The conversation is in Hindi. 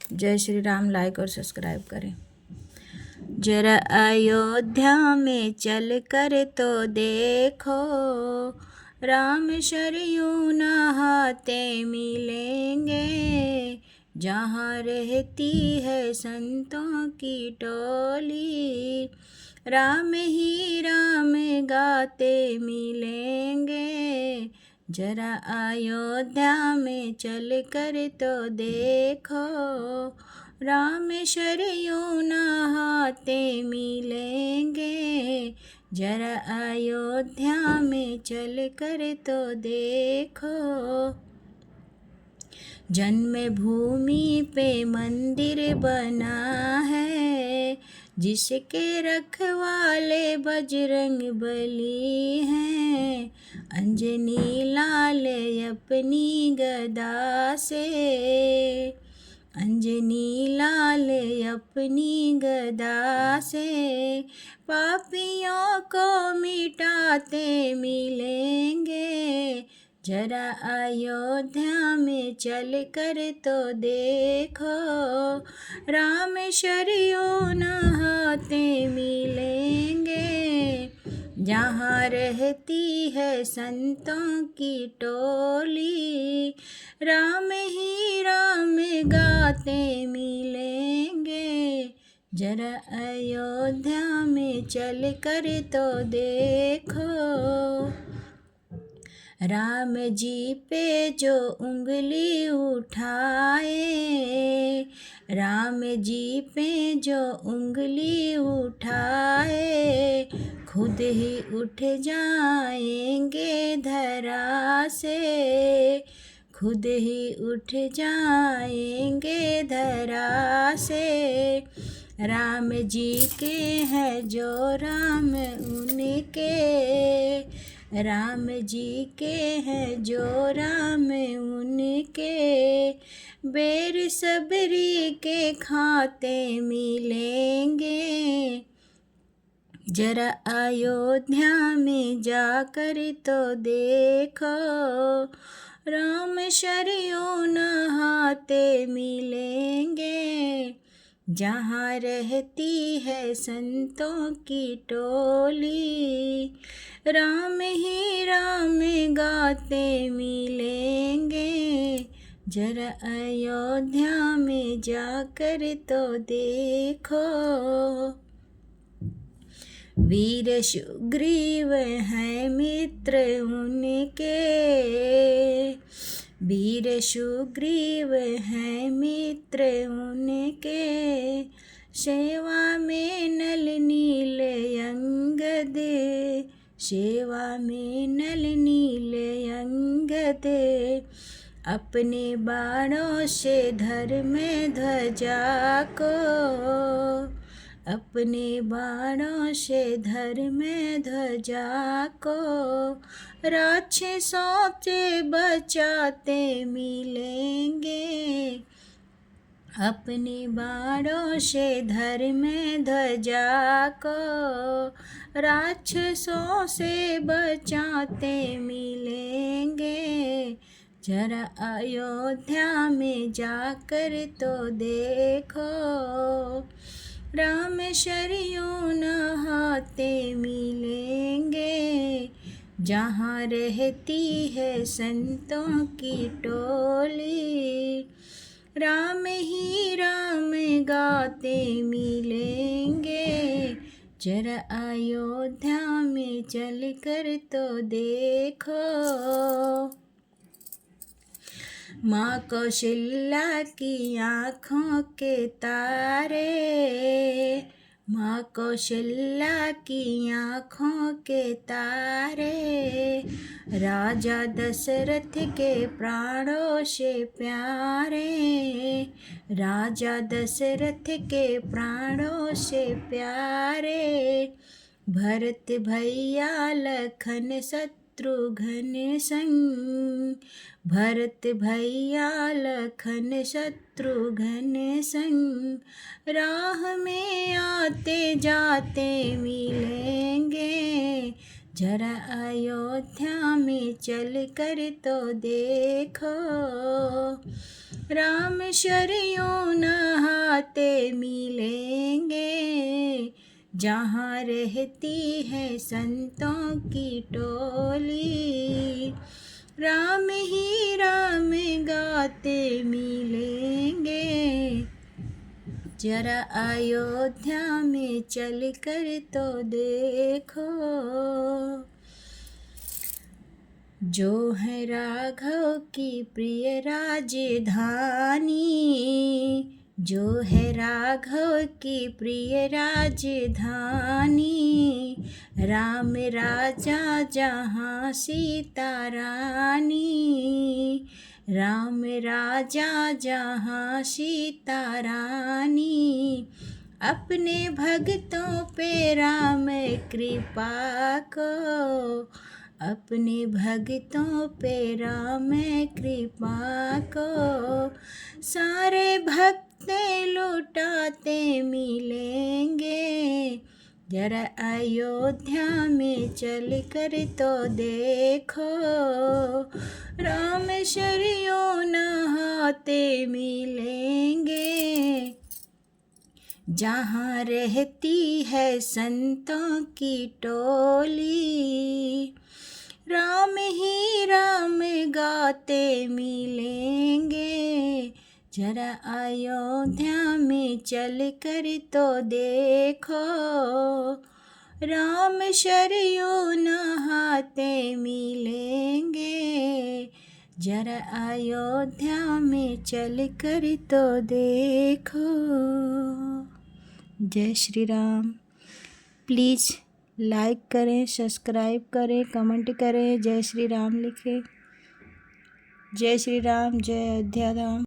जय श्री राम। लाइक और सब्सक्राइब करें। जरा अयोध्या में चल कर तो देखो, राम सरयू नहाते मिलेंगे। जहाँ रहती है संतों की टोली, राम ही राम गाते मिलेंगे। जरा अयोध्या में चल कर तो देखो, राम सरयू नहाते मिलेंगे। जरा अयोध्या में चल कर तो देखो, जन्मभूमि पे मंदिर बना है, जिसके रखवाले बजरंग बली हैं। अंजनी लाल अपनी गदा से, अंजनी लाल अपनी गदा से, पापियों को मिटाते मिलेंगे। जरा अयोध्या में चल कर तो देखो, राम सरयू नहाते मिलेंगे। जहाँ रहती है संतों की टोली, राम ही राम गाते मिलेंगे। जरा अयोध्या में चल कर तो देखो, राम जी पे जो उंगली उठाए, राम जी पे जो उंगली उठाए, खुद ही उठ जाएंगे धरा से, खुद ही उठ जाएंगे धरा से। राम जी के हैं जो राम उनके, राम जी के हैं जो राम उनके, बेर सबरी के खाते मिलेंगे। जरा अयोध्या में जाकर तो देखो, राम सरयू नहाते मिलेंगे। जहाँ रहती है संतों की टोली, राम ही राम गाते मिलेंगे। जरा अयोध्या में जाकर तो देखो, वीर सुग्रीव है मित्र उनके, वीर सुग्रीव है मित्र उनके, सेवा में नल नील अंगद, सेवा में नल नील अंगद, अपने बाणों से धर्म ध्वजा को, अपने बाणों से धर्म ध्वजा को, राक्षसों से बचाते मिलेंगे। अपने बाणों से धर्म ध्वजा को, राक्षसों से बचाते मिलेंगे। जरा अयोध्या में जाकर तो देखो, राम सरयू नहाते मिलेंगे। जहाँ रहती है संतों की टोली, राम ही राम गाते मिलेंगे। जरा अयोध्या में चल कर तो देखो, माँ कौशल्या की आँखों के तारे, माँ कौशल्या की आँखों के तारे, राजा दशरथ के प्राणों से प्यारे, राजा दशरथ के प्राणों से प्यारे। भरत भैया लखन शत्रुघ्न संग, भरत भैया लखन शत्रुघ्न संग, राह में आते जाते मिलेंगे। जरा अयोध्या में चल कर तो देखो, राम सरयू नहाते मिलेंगे, जहाँ रहती है संतों की टोली, राम ही राम गाते मिलेंगे, जरा अयोध्या में चल कर तो देखो। जो है राघव की प्रिय राजधानी, जो है राघव की प्रिय राजधानी, राम राजा जहाँ सीता रानी, राम राजा जहाँ सीता रानी, अपने भक्तों पे राम कृपा को, अपने भक्तों पे राम कृपा को, सारे भक्त लुटाते मिलेंगे, जरा अयोध्या में चल कर तो देखो, राम सरयू नहाते मिलेंगे, जहाँ रहती है संतों की टोली, राम ही राम गाते मिलेंगे, जरा अयोध्या में चल कर तो देखो, राम सरयू नहाते मिलेंगे, जरा अयोध्या में चल कर तो देखो। जय श्री राम। प्लीज़ लाइक करें, सब्सक्राइब करें, कमेंट करें, जय श्री राम लिखें। जय श्री राम, जय अयोध्या धाम।